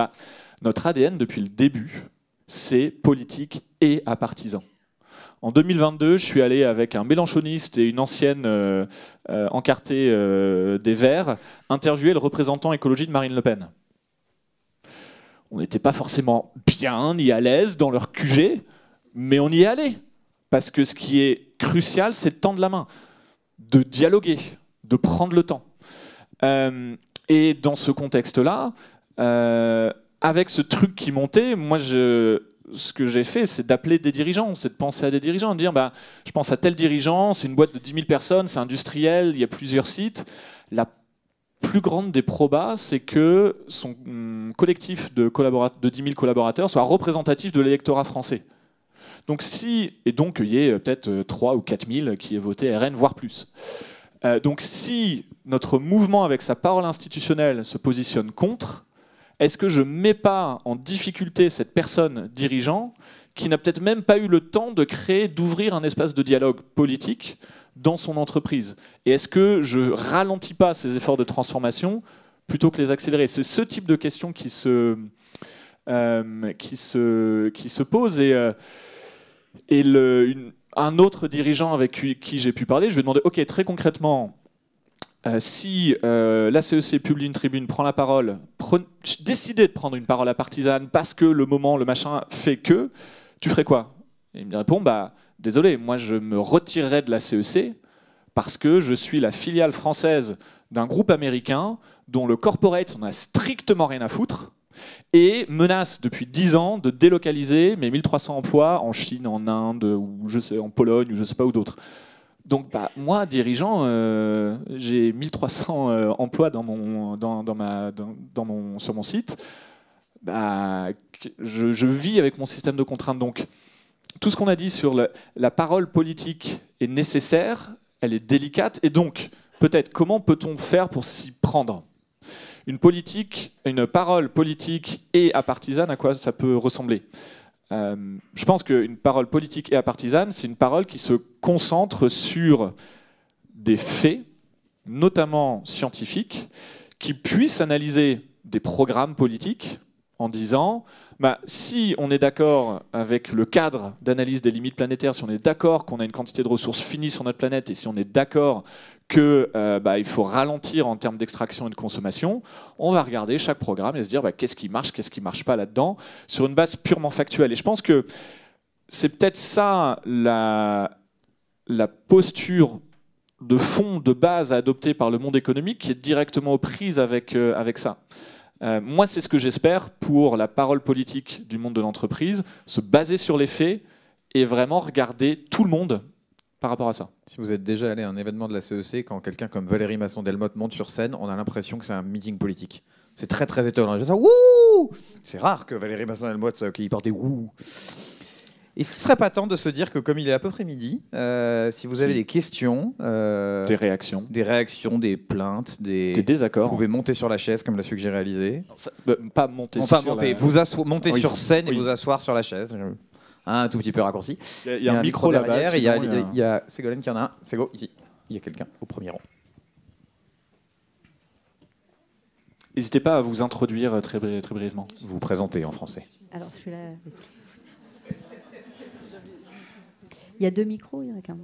notre ADN depuis le début, c'est politique et apartisan. En 2022, je suis allé avec un mélenchoniste et une ancienne encartée des Verts interviewer le représentant écologie de Marine Le Pen. On n'était pas forcément bien ni à l'aise dans leur QG, mais on y est allé. Parce que ce qui est crucial, c'est de tendre la main, de dialoguer, de prendre le temps. Et dans ce contexte-là, avec ce truc qui montait, moi, ce que j'ai fait, c'est d'appeler des dirigeants, c'est de penser à des dirigeants, de dire, bah, je pense à tel dirigeant, c'est une boîte de 10 000 personnes, c'est industriel, il y a plusieurs sites. La plus grande des probas, c'est que son collectif de 10 000 collaborateurs soit représentatif de l'électorat français. Donc il y ait peut-être 3 ou 4 000 qui aient voté RN, voire plus. Donc si notre mouvement avec sa parole institutionnelle se positionne contre, est-ce que je ne mets pas en difficulté cette personne dirigeant qui n'a peut-être même pas eu le temps de créer, d'ouvrir un espace de dialogue politique dans son entreprise? Et est-ce que je ne ralentis pas ses efforts de transformation plutôt que les accélérer? C'est ce type de questions qui se posent. Un autre dirigeant avec qui j'ai pu parler, je lui ai demandé, ok, très concrètement, si la CEC publie une tribune, prend la parole, décidez de prendre une parole à partisane parce que le moment, le machin fait que, tu ferais quoi? Et il me répond, bah, désolé, moi je me retirerai de la CEC parce que je suis la filiale française d'un groupe américain dont le corporate n'en a strictement rien à foutre et menace depuis 10 ans de délocaliser mes 1300 emplois en Chine, en Inde, ou je sais, en Pologne, ou je sais pas où d'autres. Donc bah, moi, dirigeant, j'ai 1300 emplois sur mon site. Bah, je vis avec mon système de contraintes. Donc tout ce qu'on a dit sur la parole politique est nécessaire, elle est délicate, et donc peut-être comment peut-on faire pour s'y prendre? Une parole politique et apartisane, à quoi ça peut ressembler? Je pense qu'une parole politique et apartisane, c'est une parole qui se concentre sur des faits, notamment scientifiques, qui puissent analyser des programmes politiques en disant bah, si on est d'accord avec le cadre d'analyse des limites planétaires, si on est d'accord qu'on a une quantité de ressources finies sur notre planète et si on est d'accord qu'il faut ralentir en termes d'extraction et de consommation, on va regarder chaque programme et se dire bah, qu'est-ce qui marche pas là-dedans, sur une base purement factuelle. Et je pense que c'est peut-être ça la posture de fond, de base à adopter par le monde économique qui est directement aux prises avec ça. Moi, c'est ce que j'espère pour la parole politique du monde de l'entreprise, se baser sur les faits et vraiment regarder tout le monde par rapport à ça. Si vous êtes déjà allé à un événement de la CEC, quand quelqu'un comme Valérie Masson-Delmotte monte sur scène, on a l'impression que c'est un meeting politique. C'est très très étonnant. Wouh! C'est rare que Valérie Masson-Delmotte qui porte des wouh. Est-ce qu'il ne serait pas temps de se dire que comme il est à peu près midi, si vous avez des questions, des réactions, des plaintes, des désaccords, vous pouvez monter sur la chaise comme l'a suggéré Alizé. Pas monter monter sur scène et vous asseoir sur la chaise. Un tout petit peu raccourci. Il y a un micro derrière. Il y a Ségolène qui en a un. Ségo, ici. Il y a quelqu'un au premier rang. N'hésitez pas à vous introduire très brièvement. Vous vous présentez en français. Alors, je suis là. Il y a 2 micros, il y en a qu'un.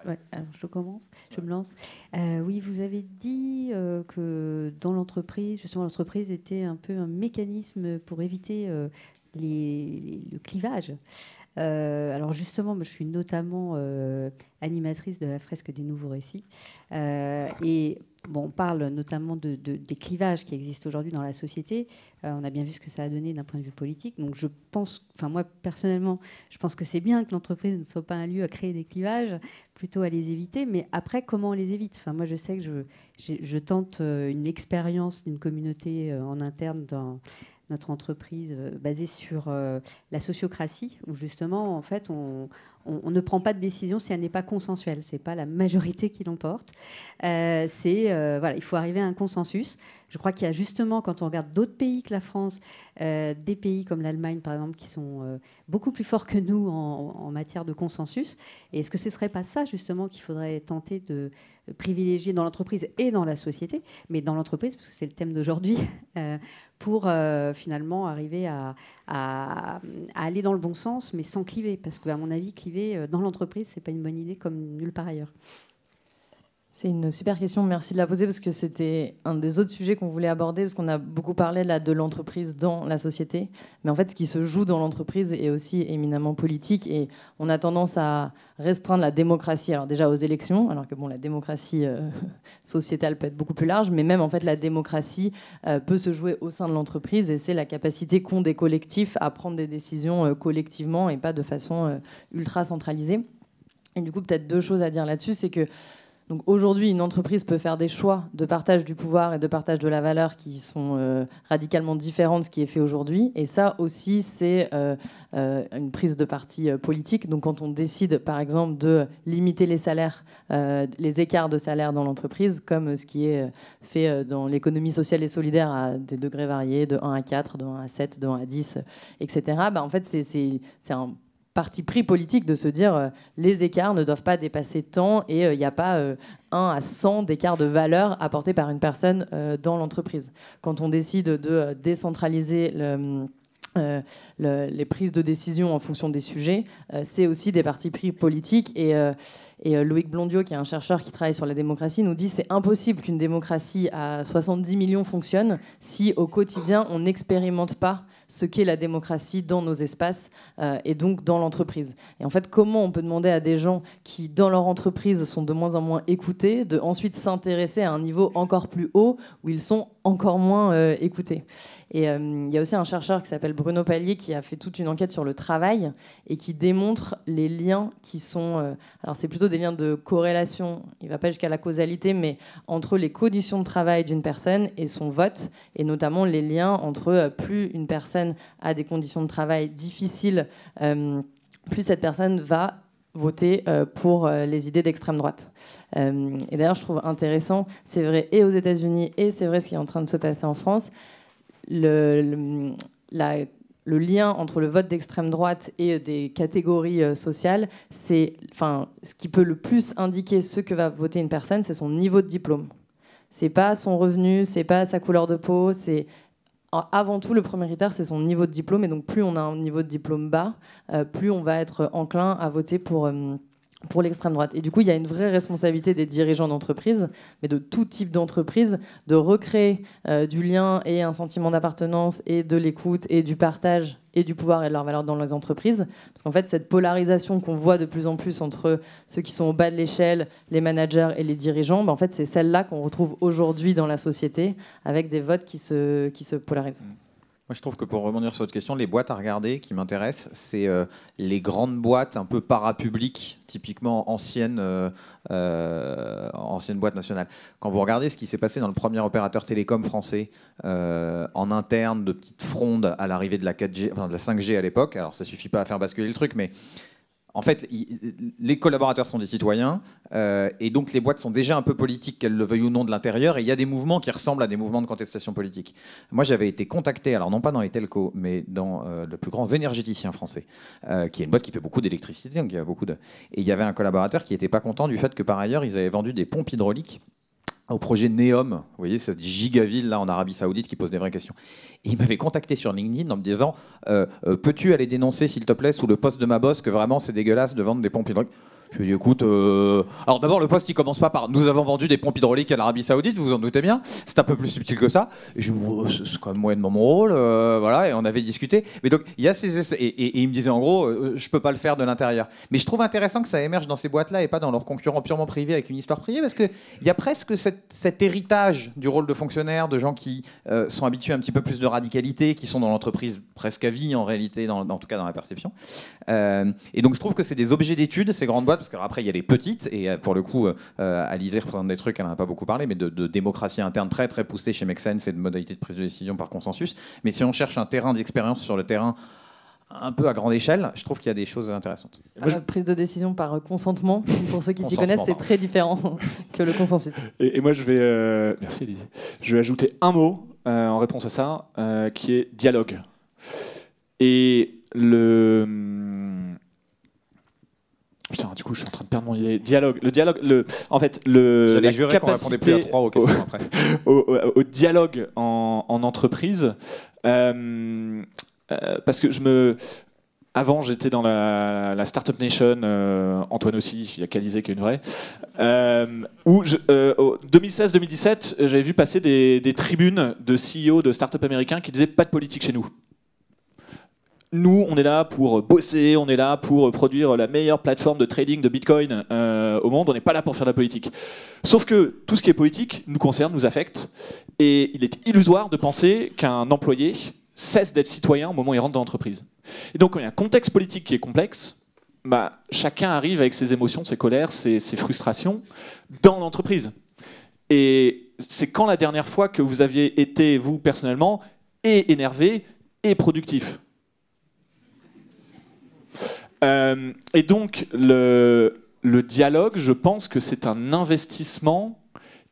Ouais, alors je commence, je me lance. Oui, vous avez dit que dans l'entreprise, justement, l'entreprise était un peu un mécanisme pour éviter le clivage. Alors justement, je suis notamment animatrice de la fresque des nouveaux récits. Et on parle notamment des clivages qui existent aujourd'hui dans la société. On a bien vu ce que ça a donné d'un point de vue politique. Donc je pense, moi personnellement, je pense que c'est bien que l'entreprise ne soit pas un lieu à créer des clivages, plutôt à les éviter. Mais après, comment on les évite? Moi, je sais que je tente une expérience d'une communauté en interne dans notre entreprise basée sur la sociocratie, où justement, en fait, on ne prend pas de décision si elle n'est pas consensuelle. Ce n'est pas la majorité qui l'emporte. Il faut arriver à un consensus. Je crois qu'il y a justement, quand on regarde d'autres pays que la France, des pays comme l'Allemagne, par exemple, qui sont beaucoup plus forts que nous en matière de consensus. Et est-ce que ce ne serait pas ça, justement, qu'il faudrait tenter de privilégier dans l'entreprise et dans la société, mais dans l'entreprise, parce que c'est le thème d'aujourd'hui, pour finalement arriver à aller dans le bon sens, mais sans cliver. Parce qu'à mon avis, cliver dans l'entreprise, ce n'est pas une bonne idée comme nulle part ailleurs. C'est une super question, merci de la poser parce que c'était un des autres sujets qu'on voulait aborder parce qu'on a beaucoup parlé là de l'entreprise dans la société, mais en fait ce qui se joue dans l'entreprise est aussi éminemment politique et on a tendance à restreindre la démocratie, alors déjà aux élections, alors que bon la démocratie sociétale peut être beaucoup plus large, mais même en fait la démocratie peut se jouer au sein de l'entreprise et c'est la capacité qu'ont des collectifs à prendre des décisions collectivement et pas de façon ultra centralisée. Et du coup peut-être deux choses à dire là-dessus, c'est que donc aujourd'hui, une entreprise peut faire des choix de partage du pouvoir et de partage de la valeur qui sont radicalement différents de ce qui est fait aujourd'hui. Et ça aussi, c'est une prise de parti politique. Donc quand on décide, par exemple, de limiter les salaires, les écarts de salaire dans l'entreprise, comme ce qui est fait dans l'économie sociale et solidaire à des degrés variés, de 1 à 4, de 1 à 7, de 1 à 10, etc., en fait, c'est un parti pris politique de se dire les écarts ne doivent pas dépasser tant et il n'y a pas 1 à 100 d'écart de valeur apporté par une personne dans l'entreprise. Quand on décide de décentraliser les prises de décision en fonction des sujets, c'est aussi des partis pris politiques et Loïc Blondiot, qui est un chercheur qui travaille sur la démocratie, nous dit c'est impossible qu'une démocratie à 70 millions fonctionne si au quotidien on n'expérimente pas ce qu'est la démocratie dans nos espaces et donc dans l'entreprise. Et en fait, comment on peut demander à des gens qui, dans leur entreprise, sont de moins en moins écoutés, de ensuite s'intéresser à un niveau encore plus haut où ils sont encore moins écoutés. Et il y a aussi un chercheur qui s'appelle Bruno Palier qui a fait toute une enquête sur le travail et qui démontre les liens qui sont... alors c'est plutôt des liens de corrélation, il ne va pas jusqu'à la causalité, mais entre les conditions de travail d'une personne et son vote, et notamment les liens entre plus une personne a des conditions de travail difficiles, plus cette personne va voter pour les idées d'extrême droite. Et d'ailleurs, je trouve intéressant, c'est vrai et aux États-Unis, et c'est vrai ce qui est en train de se passer en France, le lien entre le vote d'extrême droite et des catégories sociales, c'est, ce qui peut le plus indiquer ce que va voter une personne, c'est son niveau de diplôme. C'est pas son revenu, c'est pas sa couleur de peau, c'est avant tout le premier critère, c'est son niveau de diplôme. Et donc plus on a un niveau de diplôme bas, plus on va être enclin à voter pour l'extrême droite. Et du coup, il y a une vraie responsabilité des dirigeants d'entreprise, mais de tout type d'entreprise, de recréer du lien et un sentiment d'appartenance et de l'écoute et du partage et du pouvoir et de leur valeur dans les entreprises. Parce qu'en fait, cette polarisation qu'on voit de plus en plus entre ceux qui sont au bas de l'échelle, les managers et les dirigeants, en fait, c'est celle-là qu'on retrouve aujourd'hui dans la société, avec des votes qui se polarisent. Moi, je trouve que pour rebondir sur votre question, les boîtes à regarder qui m'intéressent, c'est les grandes boîtes un peu parapubliques, typiquement anciennes boîtes nationales. Quand vous regardez ce qui s'est passé dans le premier opérateur télécom français en interne, de petites frondes à l'arrivée de la 4G, enfin de la 5G à l'époque, alors ça suffit pas à faire basculer le truc, mais en fait, les collaborateurs sont des citoyens et donc les boîtes sont déjà un peu politiques, qu'elles le veuillent ou non de l'intérieur, et il y a des mouvements qui ressemblent à des mouvements de contestation politique. Moi, j'avais été contacté, alors non pas dans les telcos, mais dans le plus grand énergéticien français, qui est une boîte qui fait beaucoup d'électricité, donc il y a beaucoup de... Et il y avait un collaborateur qui n'était pas content du fait que par ailleurs, ils avaient vendu des pompes hydrauliques au projet Neom, vous voyez, cette gigaville là en Arabie Saoudite qui pose des vraies questions. Et il m'avait contacté sur LinkedIn en me disant peux-tu aller dénoncer s'il te plaît sous le poste de ma boss que vraiment c'est dégueulasse de vendre des pompes hydrauliques. Je lui ai dit écoute, alors d'abord le poste il commence pas par nous avons vendu des pompes hydrauliques à l'Arabie Saoudite, vous vous en doutez bien, c'est un peu plus subtil que ça. Et je lui ai dit c'est quand même moyennement mon rôle, voilà, et on avait discuté. Mais donc il y a ces et il me disait en gros je peux pas le faire de l'intérieur. Mais je trouve intéressant que ça émerge dans ces boîtes là et pas dans leurs concurrents purement privés avec une histoire privée, parce que il y a presque cet héritage du rôle de fonctionnaire, de gens qui sont habitués à un petit peu plus de radicalité, qui sont dans l'entreprise presque à vie en réalité, en tout cas dans la perception. Et donc je trouve que c'est des objets d'étude ces grandes boîtes. Parce qu'après, il y a les petites, et pour le coup, Alizée représente des trucs, elle n'en a pas beaucoup parlé, mais de démocratie interne très très poussée chez Make Sense et de modalités de prise de décision par consensus. Mais si on cherche un terrain d'expérience sur le terrain un peu à grande échelle, je trouve qu'il y a des choses intéressantes. Prise de décision par consentement, pour ceux qui s'y connaissent, c'est très différent que le consensus. Et moi, je vais... Merci, Alizée. Je vais ajouter un mot en réponse à ça, qui est dialogue. Et Putain, du coup, je suis en train de perdre mon idée. Dialogue. En fait, j'allais jurer qu'on répondait plus à 3 aux questions après. Au dialogue en entreprise, parce que Avant, j'étais dans la Startup Nation, Antoine aussi, il y a Calizé qui est une vraie, où 2016-2017, j'avais vu passer des tribunes de CEO de startups américains qui disaient pas de politique chez nous. Nous, on est là pour bosser, on est là pour produire la meilleure plateforme de trading de Bitcoin au monde, on n'est pas là pour faire de la politique. Sauf que tout ce qui est politique nous concerne, nous affecte, et il est illusoire de penser qu'un employé cesse d'être citoyen au moment où il rentre dans l'entreprise. Et donc, quand il y a un contexte politique qui est complexe, chacun arrive avec ses émotions, ses colères, ses frustrations dans l'entreprise. Et c'est quand la dernière fois que vous aviez été, vous, personnellement, et énervé et productif? Et donc, le dialogue, je pense que c'est un investissement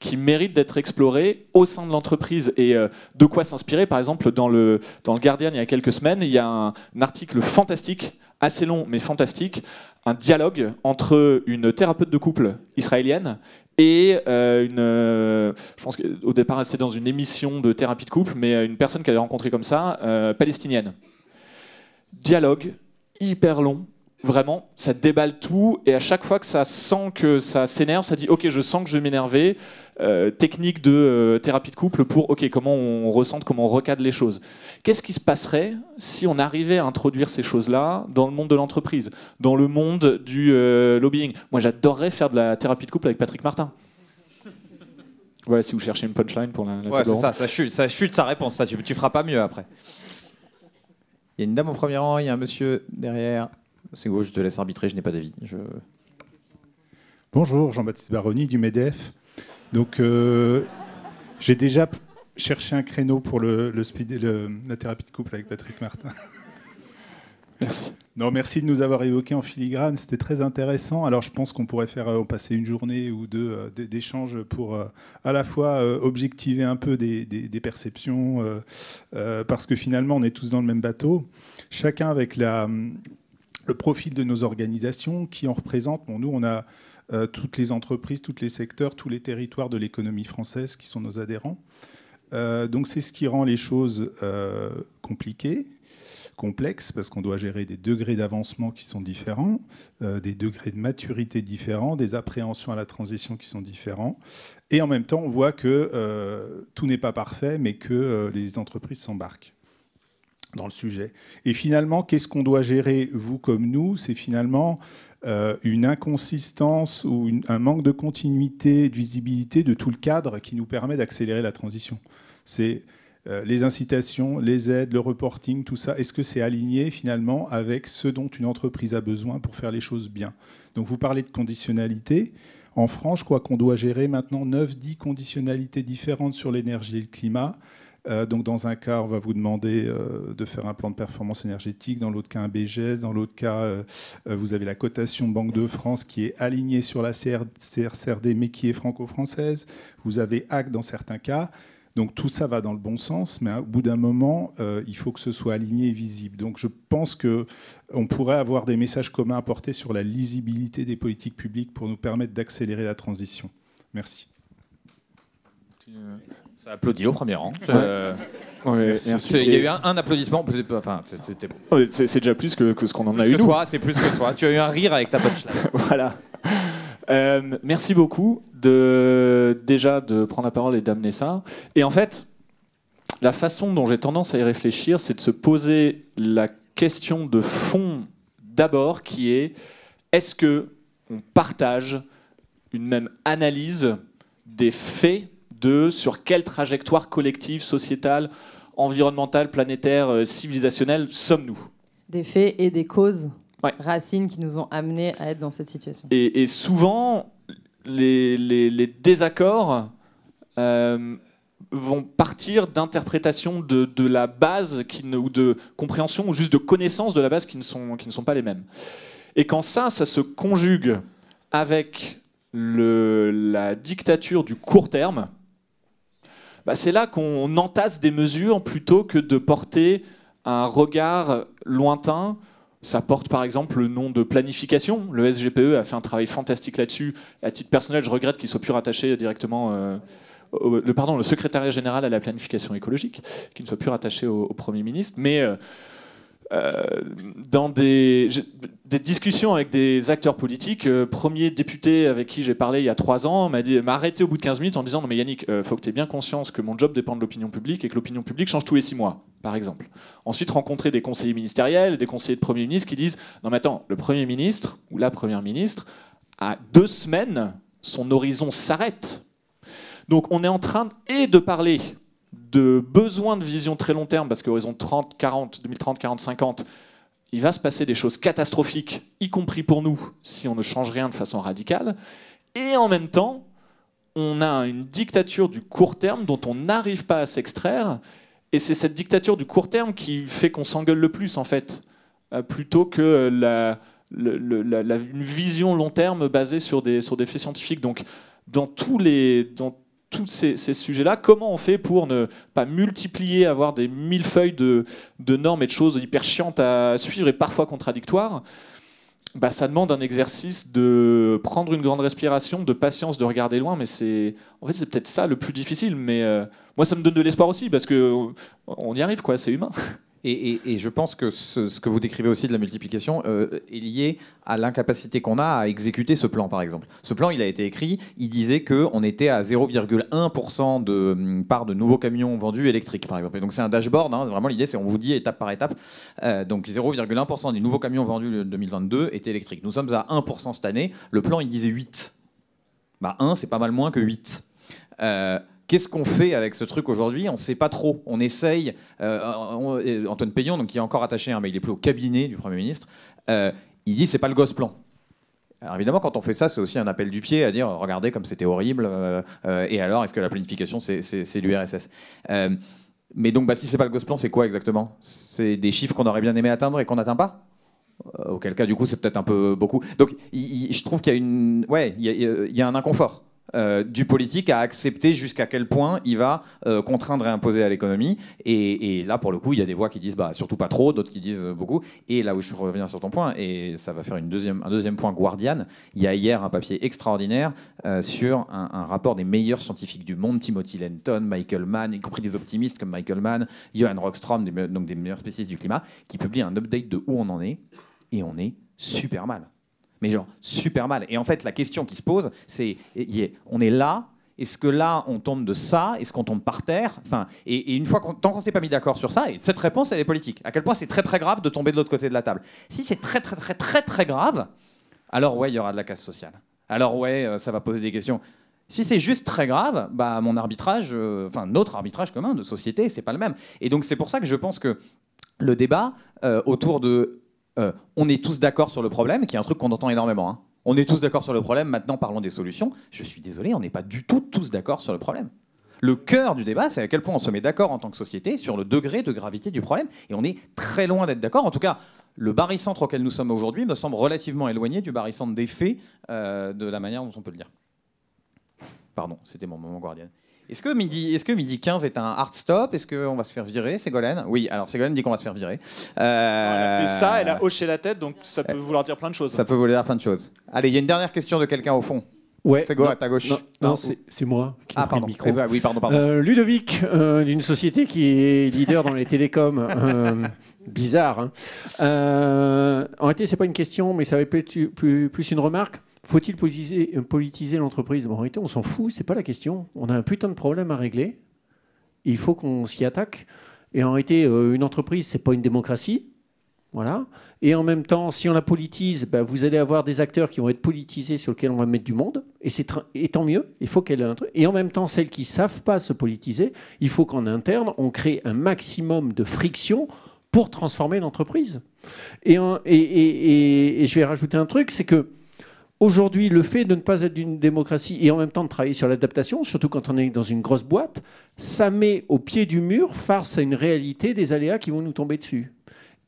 qui mérite d'être exploré au sein de l'entreprise. Et de quoi s'inspirer? Par exemple, dans le Guardian, il y a quelques semaines, il y a un article fantastique, assez long, mais fantastique, un dialogue entre une thérapeute de couple israélienne et je pense qu'au départ, c'était dans une émission de thérapie de couple, mais une personne qu'elle avait rencontrée comme ça, palestinienne. Dialogue hyper long. Vraiment, ça déballe tout, et à chaque fois que ça sent que ça s'énerve, ça dit ok, je sens que je vais m'énerver. Technique de thérapie de couple pour ok, comment on ressente, comment on recadre les choses. Qu'est-ce qui se passerait si on arrivait à introduire ces choses-là dans le monde de l'entreprise, dans le monde du lobbying? Moi, j'adorerais faire de la thérapie de couple avec Patrick Martin. Voilà, si vous cherchez une punchline pour la ouais, c'est ça chute sa réponse, ça, tu feras pas mieux après. Il y a une dame au premier rang, il y a un monsieur derrière. C'est gauche, je te laisse arbitrer, je n'ai pas d'avis. Bonjour, Jean-Baptiste Baroni du MEDEF. Donc, j'ai déjà cherché un créneau pour la thérapie de couple avec Patrick Martin. Merci. Non, merci de nous avoir évoqué en filigrane, c'était très intéressant. Alors, je pense qu'on pourrait passer une journée ou deux d'échanges pour à la fois objectiver un peu des perceptions, parce que finalement, on est tous dans le même bateau, chacun avec le profil de nos organisations qui en représentent. Bon, nous, on a toutes les entreprises, tous les secteurs, tous les territoires de l'économie française qui sont nos adhérents. Donc c'est ce qui rend les choses compliquées, complexes, parce qu'on doit gérer des degrés d'avancement qui sont différents, des degrés de maturité différents, des appréhensions à la transition qui sont différents. Et en même temps, on voit que tout n'est pas parfait, mais que les entreprises s'embarquent dans le sujet. Et finalement, qu'est-ce qu'on doit gérer, vous comme nous? C'est finalement une inconsistance ou un manque de continuité, de visibilité de tout le cadre qui nous permet d'accélérer la transition. C'est les incitations, les aides, le reporting, tout ça. Est-ce que c'est aligné finalement avec ce dont une entreprise a besoin pour faire les choses bien? Donc vous parlez de conditionnalité. En France, je crois qu'on doit gérer maintenant 9-10 conditionnalités différentes sur l'énergie et le climat. Donc dans un cas, on va vous demander de faire un plan de performance énergétique, dans l'autre cas un BGS, dans l'autre cas, vous avez la cotation Banque de France qui est alignée sur la CRCRD mais qui est franco-française. Vous avez ACT dans certains cas. Donc tout ça va dans le bon sens, mais au bout d'un moment, il faut que ce soit aligné et visible. Donc je pense qu'on pourrait avoir des messages communs à porter sur la lisibilité des politiques publiques pour nous permettre d'accélérer la transition. Merci. Ça applaudit au premier rang. Ouais, il y a eu un applaudissement, enfin, c'était bon. C'est déjà plus que ce qu'on en a eu. C'est plus que toi. Tu as eu un rire avec ta punchline. Voilà. Merci beaucoup déjà de prendre la parole et d'amener ça. Et en fait, la façon dont j'ai tendance à y réfléchir, c'est de se poser la question de fond d'abord, qui est est-ce qu'on partage une même analyse des faits sur quelle trajectoire collective, sociétale, environnementale, planétaire, civilisationnelle sommes-nous? Des faits et des causes, racines qui nous ont amenés à être dans cette situation. Et souvent, les désaccords vont partir d'interprétations de la base ou de compréhension ou juste de connaissance de la base qui ne sont pas les mêmes. Et quand ça se conjugue avec la dictature du court terme, c'est là qu'on entasse des mesures plutôt que de porter un regard lointain. Ça porte par exemple le nom de planification. Le SGPE a fait un travail fantastique là-dessus. À titre personnel, je regrette qu'il soit plus rattaché directement le secrétariat général à la planification écologique, qu'il ne soit plus rattaché au Premier ministre. Mais dans des discussions avec des acteurs politiques, premier député avec qui j'ai parlé il y a 3 ans m'a arrêté au bout de 15 minutes en disant « Non mais Yannick, faut que tu aies bien conscience que mon job dépend de l'opinion publique et que l'opinion publique change tous les 6 mois, par exemple. » Ensuite, rencontrer des conseillers ministériels, des conseillers de Premier ministre qui disent « Non mais attends, le Premier ministre ou la Première ministre, à 2 semaines, son horizon s'arrête. » Donc on est en train de parler de besoin de vision très long terme, parce qu'horizon 2030, 40, 50, il va se passer des choses catastrophiques, y compris pour nous, si on ne change rien de façon radicale. Et en même temps, on a une dictature du court terme dont on n'arrive pas à s'extraire. Et c'est cette dictature du court terme qui fait qu'on s'engueule le plus, en fait, plutôt que une vision long terme basée sur des faits scientifiques. Donc, dans tous ces sujets-là, comment on fait pour ne pas multiplier, avoir des millefeuilles de normes et de choses hyper chiantes à suivre et parfois contradictoires? Ça demande un exercice de prendre une grande respiration, de patience, de regarder loin, mais c'est peut-être ça le plus difficile. Mais moi, ça me donne de l'espoir aussi, parce qu'on y arrive, quoi, c'est humain. Et je pense que ce que vous décrivez aussi de la multiplication est lié à l'incapacité qu'on a à exécuter ce plan, par exemple. Ce plan, il a été écrit, il disait qu'on était à 0,1% de part de nouveaux camions vendus électriques, par exemple. Et donc c'est un dashboard, hein, vraiment l'idée c'est on vous dit étape par étape. Donc 0,1% des nouveaux camions vendus en 2022 étaient électriques. Nous sommes à 1% cette année, le plan il disait 8. 1 c'est pas mal moins que 8. Qu'est-ce qu'on fait avec ce truc aujourd'hui? On ne sait pas trop. On essaye. Antoine Peillon, donc, qui est encore attaché, mais il n'est plus au cabinet du Premier ministre, il dit c'est pas le gosse plan. Alors évidemment, quand on fait ça, c'est aussi un appel du pied à dire regardez comme c'était horrible. Et alors, est-ce que la planification, c'est l'URSS? Mais donc, si c'est pas le gosse plan, c'est quoi exactement? C'est des chiffres qu'on aurait bien aimé atteindre et qu'on n'atteint pas? Auquel cas, du coup, c'est peut-être un peu beaucoup. Donc, je trouve qu'il y a un inconfort. Du politique à accepter jusqu'à quel point il va contraindre et imposer à l'économie. Et là, pour le coup, il y a des voix qui disent surtout pas trop, d'autres qui disent beaucoup. Et là où je reviens sur ton point, et ça va faire un deuxième point Guardian, il y a hier un papier extraordinaire sur un rapport des meilleurs scientifiques du monde, Timothy Lenton, Michael Mann, y compris des optimistes comme Michael Mann, Johan Rockström, donc des meilleurs spécialistes du climat, qui publient un update de où on en est. Et on est super mal. Mais genre super mal. Et en fait, la question qui se pose, c'est on est là. Est-ce que là, on tombe de ça? Est-ce qu'on tombe par terre? Et une fois tant qu'on s'est pas mis d'accord sur ça, et cette réponse, elle est politique. À quel point c'est très très grave de tomber de l'autre côté de la table? Si c'est très très très très très grave, alors ouais, il y aura de la casse sociale. Alors ouais, ça va poser des questions. Si c'est juste très grave, mon arbitrage, notre arbitrage commun de société, c'est pas le même. Et donc c'est pour ça que je pense que le débat autour de on est tous d'accord sur le problème, qui est un truc qu'on entend énormément. Hein. On est tous d'accord sur le problème, maintenant parlons des solutions. Je suis désolé, on n'est pas du tout tous d'accord sur le problème. Le cœur du débat, c'est à quel point on se met d'accord en tant que société sur le degré de gravité du problème. Et on est très loin d'être d'accord. En tout cas, le barycentre auquel nous sommes aujourd'hui me semble relativement éloigné du barycentre des faits, de la manière dont on peut le dire. Pardon, c'était mon moment Guardian. Est-ce que midi 15 est un hard stop? Est-ce qu'on va se faire virer, Ségolène? Oui, alors Ségolène dit qu'on va se faire virer. Elle a fait ça, elle a hoché la tête, donc ça peut vouloir dire plein de choses. Ça peut vouloir dire plein de choses. Allez, il y a une dernière question de quelqu'un au fond. Ouais, Ségo, à ta gauche. Non, c'est moi qui ai pris le micro. Oui, pardon. Ludovic, d'une société qui est leader dans les télécoms. Bizarre. Hein. En réalité, c'est pas une question, mais ça va être plus une remarque. Faut-il politiser l'entreprise? En réalité, on s'en fout, c'est pas la question. On a un putain de problème à régler. Il faut qu'on s'y attaque. Et en réalité, une entreprise, c'est pas une démocratie. Voilà. Et en même temps, si on la politise, vous allez avoir des acteurs qui vont être politisés sur lesquels on va mettre du monde. Et tant mieux, il faut qu'elle ait un truc. Et en même temps, celles qui ne savent pas se politiser, il faut qu'en interne, on crée un maximum de friction pour transformer l'entreprise. Et je vais rajouter un truc, c'est que aujourd'hui, le fait de ne pas être d'une démocratie et en même temps de travailler sur l'adaptation, surtout quand on est dans une grosse boîte, ça met au pied du mur face à une réalité des aléas qui vont nous tomber dessus.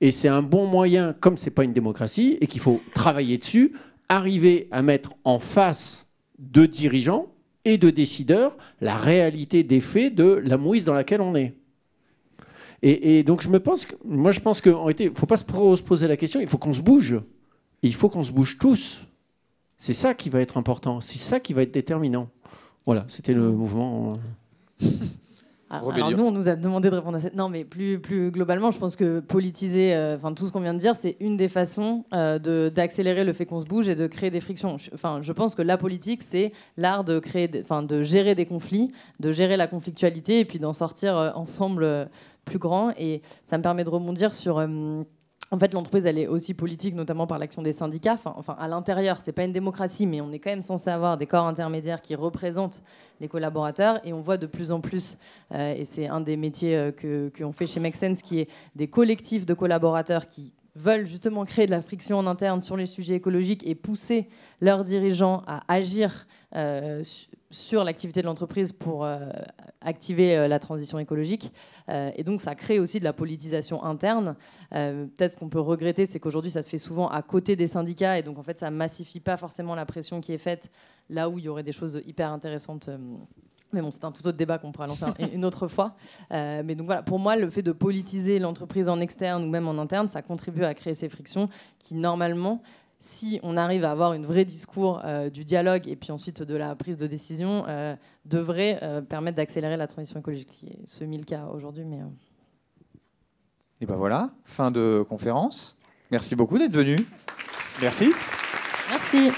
Et c'est un bon moyen, comme ce n'est pas une démocratie et qu'il faut travailler dessus, arriver à mettre en face de dirigeants et de décideurs la réalité des faits de la mouise dans laquelle on est. Et donc je pense qu'en réalité, il ne faut pas se poser la question, il faut qu'on se bouge. Et il faut qu'on se bouge tous. C'est ça qui va être important, c'est ça qui va être déterminant. Voilà, c'était le mouvement. Alors nous, on nous a demandé de répondre à cette... Non, mais plus globalement, je pense que politiser, tout ce qu'on vient de dire, c'est une des façons d'accélérer le fait qu'on se bouge et de créer des frictions. Je pense que la politique, c'est l'art de de gérer des conflits, de gérer la conflictualité et puis d'en sortir ensemble plus grand. Et ça me permet de rebondir sur... En fait, l'entreprise, elle est aussi politique, notamment par l'action des syndicats. Enfin, à l'intérieur, c'est pas une démocratie, mais on est quand même censé avoir des corps intermédiaires qui représentent les collaborateurs. Et on voit de plus en plus, et c'est un des métiers qu'on fait chez Make Sense, qui est des collectifs de collaborateurs qui veulent justement créer de la friction en interne sur les sujets écologiques et pousser leurs dirigeants à agir sur l'activité de l'entreprise pour activer la transition écologique. Et donc, ça crée aussi de la politisation interne. Peut-être ce qu'on peut regretter, c'est qu'aujourd'hui, ça se fait souvent à côté des syndicats. Et donc, en fait, ça ne massifie pas forcément la pression qui est faite là où il y aurait des choses hyper intéressantes. Mais bon, c'est un tout autre débat qu'on pourra lancer une autre fois. Mais donc voilà, pour moi, le fait de politiser l'entreprise en externe ou même en interne, ça contribue à créer ces frictions qui, normalement, si on arrive à avoir un vrai discours du dialogue et puis ensuite de la prise de décision, devrait permettre d'accélérer la transition écologique, qui est semi-le-cas aujourd'hui. Mais Et ben voilà, fin de conférence. Merci beaucoup d'être venu. Merci. Merci.